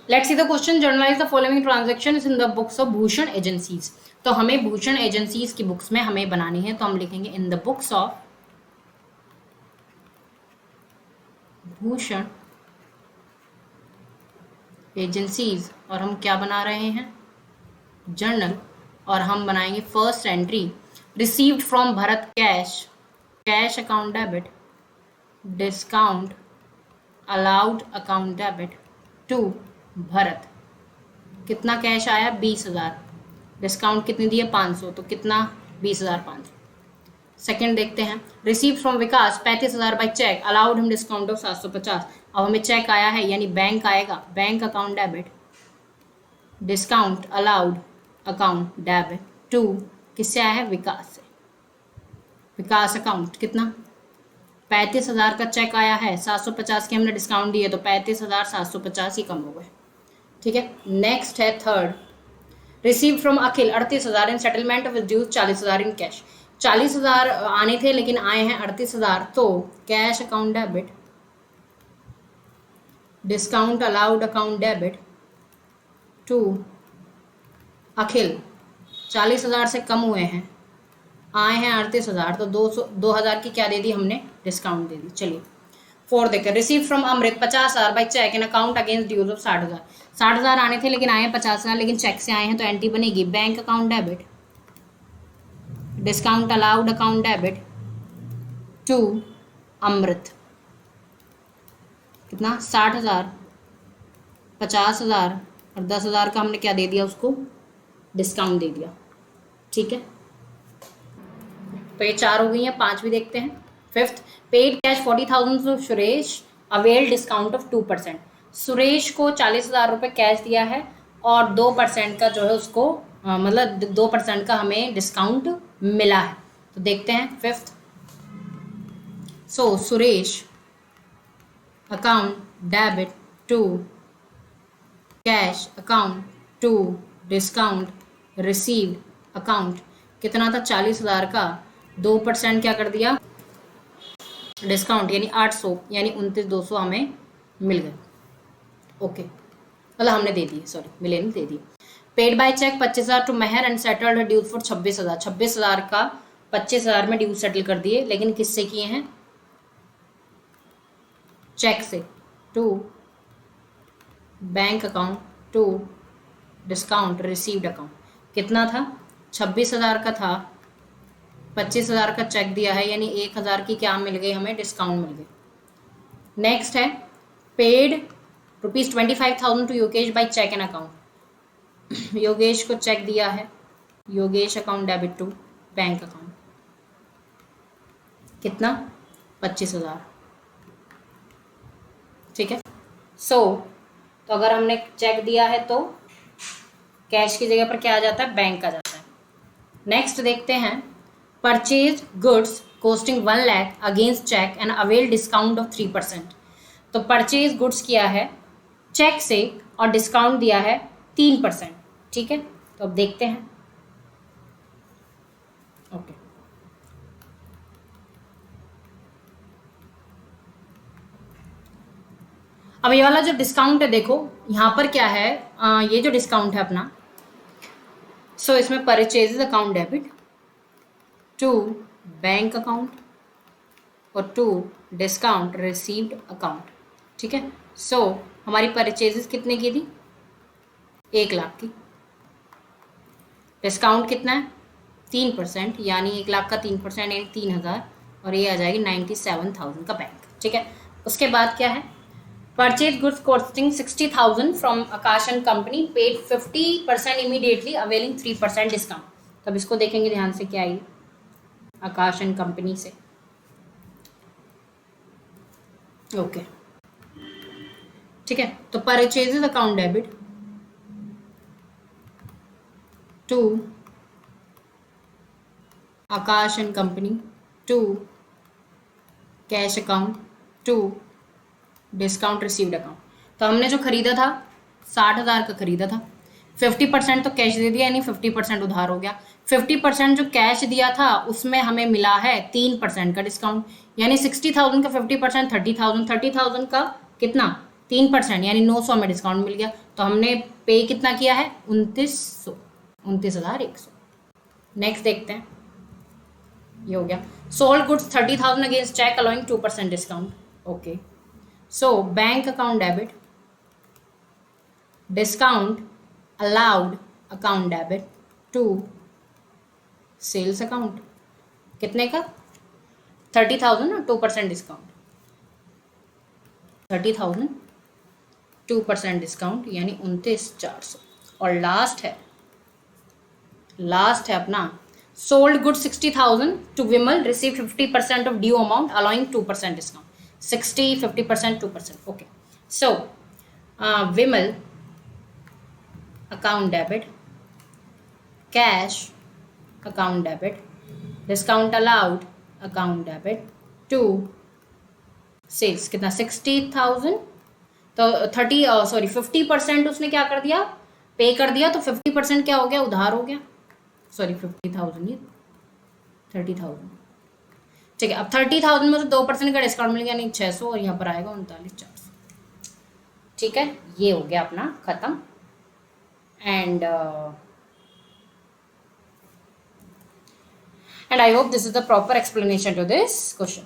Let's see the question, generalized the following transactions in the books of Bhushan agencies. तो हमें Bhushan agencies की books में हमें बनानी है, तो हम लिखेंगे in the books of Bhushan agencies, और हम क्या बना रहे हैं, जर्नल। और हम बनाएंगे first entry, received from Bharat cash, cash account debit, discount allowed account debit to Bharat. कितना कैश आया, 20,000, डिस्काउंट कितनी दी है, 500, तो कितना, 20,500। सेकंड देखते हैं, receive from Vikas 35,000 by cheque, allowed हम डिस्काउंट ऑफ 750। अब हमें चेक आया है यानी बैंक आएगा, bank account debit, discount allowed account debit to, किससे आया है, विकास से। विकास अकाउंट कितना, 35,000 का चेक आया है, 750 के हमने डिस्काउंट दिए, तो 35,750 ही कम हो गए। ठीक है, नेक्स्ट है third, receive from Akhil 38,000 in settlement of dues 40,000 in cash. 40,000 आने थे लेकिन आए हैं 38,000, तो cash account debit, discount allowed account debit to Akhil. 40,000 से कम हुए हैं, आए हैं 38,000, तो 2,000 की क्या दे दी हमने, डिस्काउंट दे दी। चलिए फोर्थ देखते हैं, receive from Amrit 50,000 by cheque in account against dues of 60,000। 60,000 आने थे लेकिन आए हैं 50,000, लेकिन चेक से आए हैं, तो एंट्री बनेगी bank account debit, discount allowed account debit to Amrit. कितना, 60,000, 50,000 और 10,000 का हमने क्या दे दिया, उसको डिस्काउंट दे दिया। ठीक है, तो ये 4 हो गई हैं, 5 भी देखते हैं। Fifth, paid cash 40,000 to Suresh, avail discount of 2%। Suresh को 40,000 रुपये कैश दिया है और 2% का जो है उसको मतलब 2% का हमें डिस्काउंट मिला है। तो देखते हैं fifth, so Suresh account debit to cash account to discount received account. कितना था, 40,000 का 2% क्या कर दिया, डिस्काउंट, यानी 800, यानी 29,200 हमें मिल गए। ओके, मतलब हमने दे दिए, सॉरी मिले नहीं, दे दिए। Paid by cheque 25,000 to Mehar and settled dues for 26,000। 26,000 का 25,000 में ड्यूज सेटल कर दिए, लेकिन किससे किए हैं, चेक से, to bank account to discount received account. कितना था, 26,000 का था, 25,000 का चेक दिया है, यानी 1,000 की क्या मिल गई हमें, डिस्काउंट मिल गई। नेक्स्ट है, paid ₹25,000 to Yogesh by cheque on account. Yogesh को चेक दिया है, Yogesh account debit to bank account. कितना, 25,000। ठीक है, तो अगर हमने चेक दिया है तो कैश की जगह पर क्या आ जाता है, बैंक आ जाता है। नेक्स्ट देखते हैं, purchase goods costing 1 lakh against cheque and avail discount of 3%। तो परचेज गुड्स किया है चेक से और डिस्काउंट दिया है 3%। ठीक है, तो अब देखते हैं। ओके, अब ये वाला जो डिस्काउंट है, देखो यहाँ पर क्या है, ये जो डिस्काउंट है अपना, सो इसमें purchases account debit to bank account और टू डिस्काउंट रिसीव्ड अकाउंट। ठीक है, सो हमारी परचेजेस कितने की थी, 1 लाख की, डिस्काउंट कितना है, 3%, यानी 1 लाख का 3% यानी 3,000, और ये आ जाएगी 97,000 का बैंक। ठीक है, उसके बाद क्या है, purchase goods costing 60,000 from Akash and company, paid 50% immediately availing 3% discount. तब इसको देखेंगे ध्यान से, क्या आई आकाश एंड कंपनी से। ओके, ठीक है, तो purchases account debit to Akash and company to cash account to discount received account. तो हमने जो खरीदा था 60,000 का खरीदा था, 50% तो कैश दे दिया, यानी 50% उधार हो गया। 50% जो कैश दिया था उसमें हमें मिला है 3% का डिस्काउंट, यानी 60,000 का 50% 30,000, 30,000 का कितना 3%, यानी 900 में डिस्काउंट मिल गया। तो हमने पे कितना किया है? 29,100। नेक्स्ट देखते हैं, ये हो गया। Sold goods 30,000 against cheque allowing 2% discount. Okay, so bank account debit, discount allowed account debit to sales account. कितने का? 30,000 ना, 2% डिस्काउंट, 30,000 2% डिस्काउंट यानी 29,400। और लास्ट है अपना sold good 60,000 to Vimal, receive 50% of due amount allowing 2% discount. 60, 50%, 2%। Okay, so Vimal account debit, cash account debit, discount allowed account debit to sales. कितना? 60,000। तो 50% उसने क्या कर दिया? पे कर दिया। तो 50% क्या हो गया? उधार हो गया। 50,000, ये 30,000। ठीक है, अब 30,000 में से 2% का डिस्काउंट मिल गया, नहीं 600, और यहाँ पर आएगा 39,400। ठीक है, ये हो गया अपना खत्म। And I hope this is the proper explanation to this question.